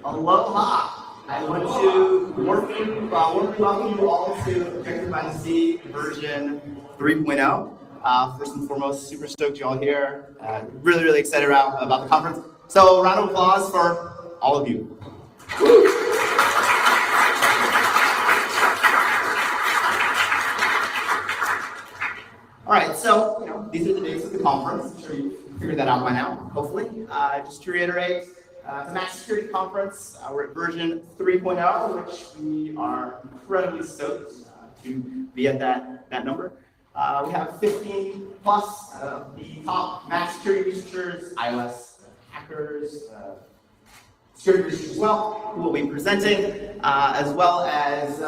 Aloha! I want to warmly welcome you all to Objective by the Sea version 3.0. First and foremost, super stoked you all here. Really excited about the conference. So, round of applause for all of you. All right, so these are the dates of the conference. I'm sure you figured that out by now, hopefully. Just to reiterate, the Max Security Conference, we're at version 3.0, which we are incredibly stoked to be at that number. We have 15 plus the top Max security researchers, iOS hackers, security researchers as well, who will be presenting, as well as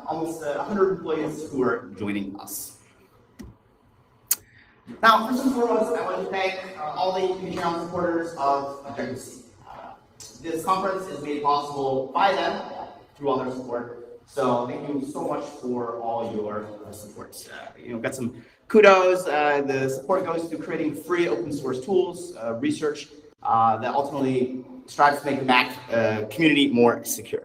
almost 100 employees who are joining us. Now, first and foremost, I want to thank all the Patreon supporters of Objective-C. This conference is made possible by them through all their support. So thank you so much for all your support. Got some kudos. The support goes to creating free open source tools, research that ultimately strives to make the Mac community more secure.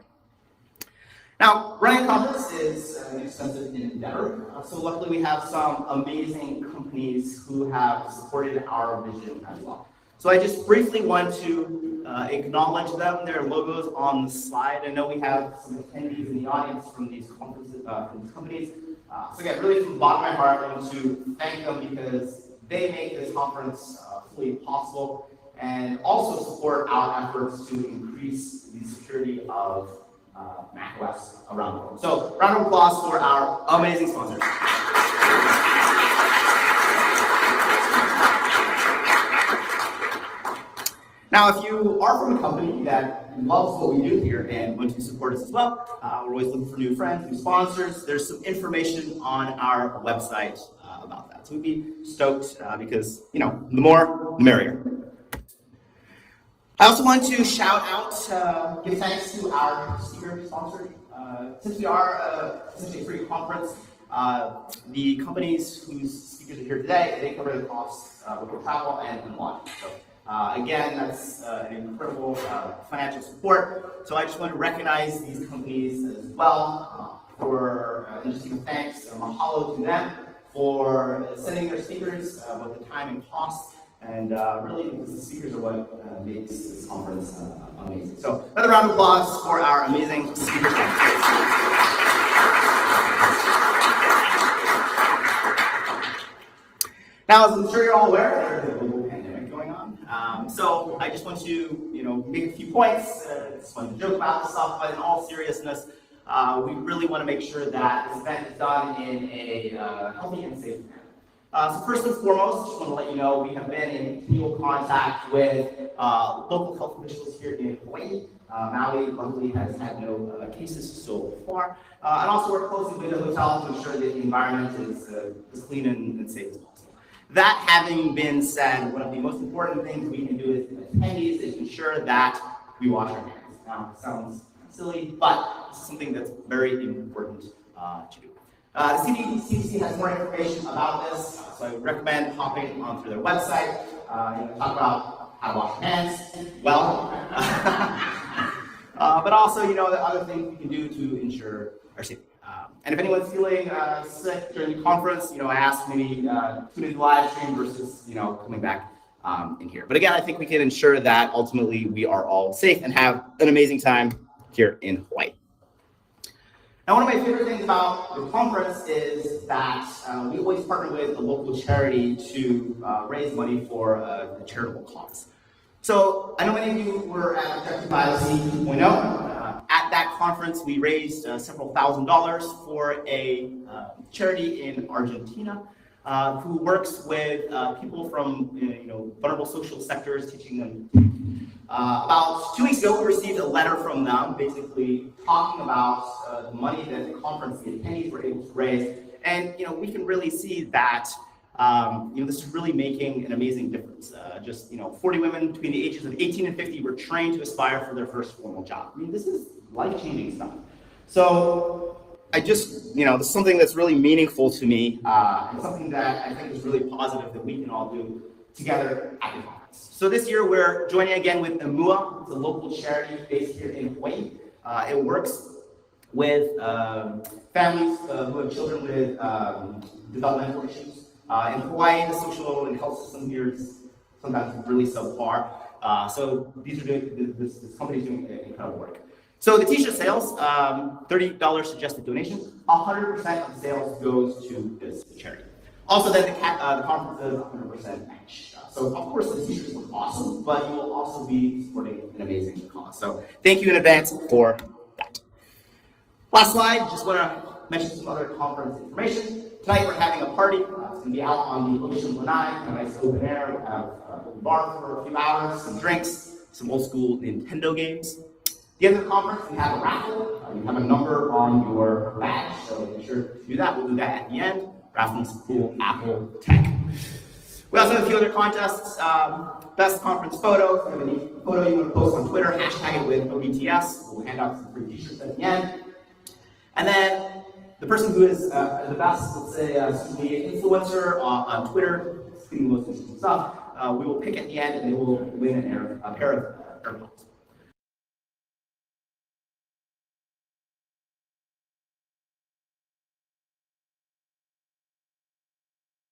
Now, running a conference is an expensive endeavor, so luckily we have some amazing companies who have supported our vision as well. So I just briefly want to acknowledge them, their logos on the slide. I know we have some attendees in the audience from these conferences, from these companies. So again, really from the bottom of my heart, I want to thank them because they make this conference fully possible and also support our efforts to increase the security of macOS around the world. So, round of applause for our amazing sponsors. Now, if you are from a company that loves what we do here and want to support us as well, we're always looking for new friends, new sponsors. There's some information on our website about that. So we'd be stoked because, the more, the merrier. I also want to shout out, give thanks to our speaker sponsor. Since we are essentially a free conference, the companies whose speakers are here today, they cover the costs with travel and lodging. So again, that's an incredible financial support. So I just want to recognize these companies as well for just giving thanks, mahalo to them for sending their speakers with the time and cost. And really, because the speakers are what makes this conference amazing. So, another round of applause for our amazing speakers. Now, as I'm sure you're all aware, there's a global pandemic going on. So, I just want to, make a few points. Just want to joke about this stuff, but in all seriousness, we really want to make sure that this event is done in a healthy and safe manner. So first and foremost, just want to let you know we have been in continual contact with local health officials here in Hawaii. Maui, luckily, has had no cases so far. And also work closely with the hotel to ensure that the environment is as clean and safe as possible. That having been said, one of the most important things we can do as attendees is ensure that we wash our hands. Now, it sounds silly, but it's something that's very important to do. The CDC has more information about this, so I would recommend hopping onto their website. Talk about how to wash hands well, but also, the other things we can do to ensure our safety. And if anyone's feeling sick during the conference, I ask maybe tune in the live stream versus, coming back in here. But again, I think we can ensure that ultimately we are all safe and have an amazing time here in Hawaii. Now, one of my favorite things about the conference is that we always partner with a local charity to raise money for a charitable cause. So I know many of you were at Objective by the Sea 2.0. At that conference, we raised several $1,000s for a charity in Argentina who works with people from vulnerable social sectors, teaching them. About 2 weeks ago, we received a letter from them, basically talking about the money that the conference, the attendees were able to raise, and we can really see that this is really making an amazing difference. 40 women between the ages of 18 and 50 were trained to aspire for their first formal job. This is life-changing stuff. So I just, this is something that's really meaningful to me, and something that I think is really positive that we can all do together at the conference. So this year we're joining again with Amua. It's a local charity based here in Hawaii. It works with families who have children with developmental issues. In Hawaii, the social and health system here is sometimes really subpar. So these are doing, this company is doing incredible work. So the t-shirt sales, $30 suggested donation, 100% of the sales goes to this charity. Also, then the conference is 100% match. So of course the t-shirts are awesome, but you will also be supporting an amazing cause. So thank you in advance for that. Last slide, just want to mention some other conference information. Tonight we're having a party. It's going to be out on the Ocean Lanai, a nice open air. We have a bar for a few hours, some drinks, some old school Nintendo games. At the end of the conference, we have a raffle. You have a number on your badge, so make sure to do that. We'll do that at the end. Raffling some cool Apple tech. We also have a few other contests. Best conference photo. If you have any photo you want to post on Twitter, hashtag it with OBTS. We'll hand out some free t-shirts at the end. And then the person who is the best, let's say, social media influencer on Twitter, speaking the most interesting stuff, we will pick at the end and they will win a pair of AirPods.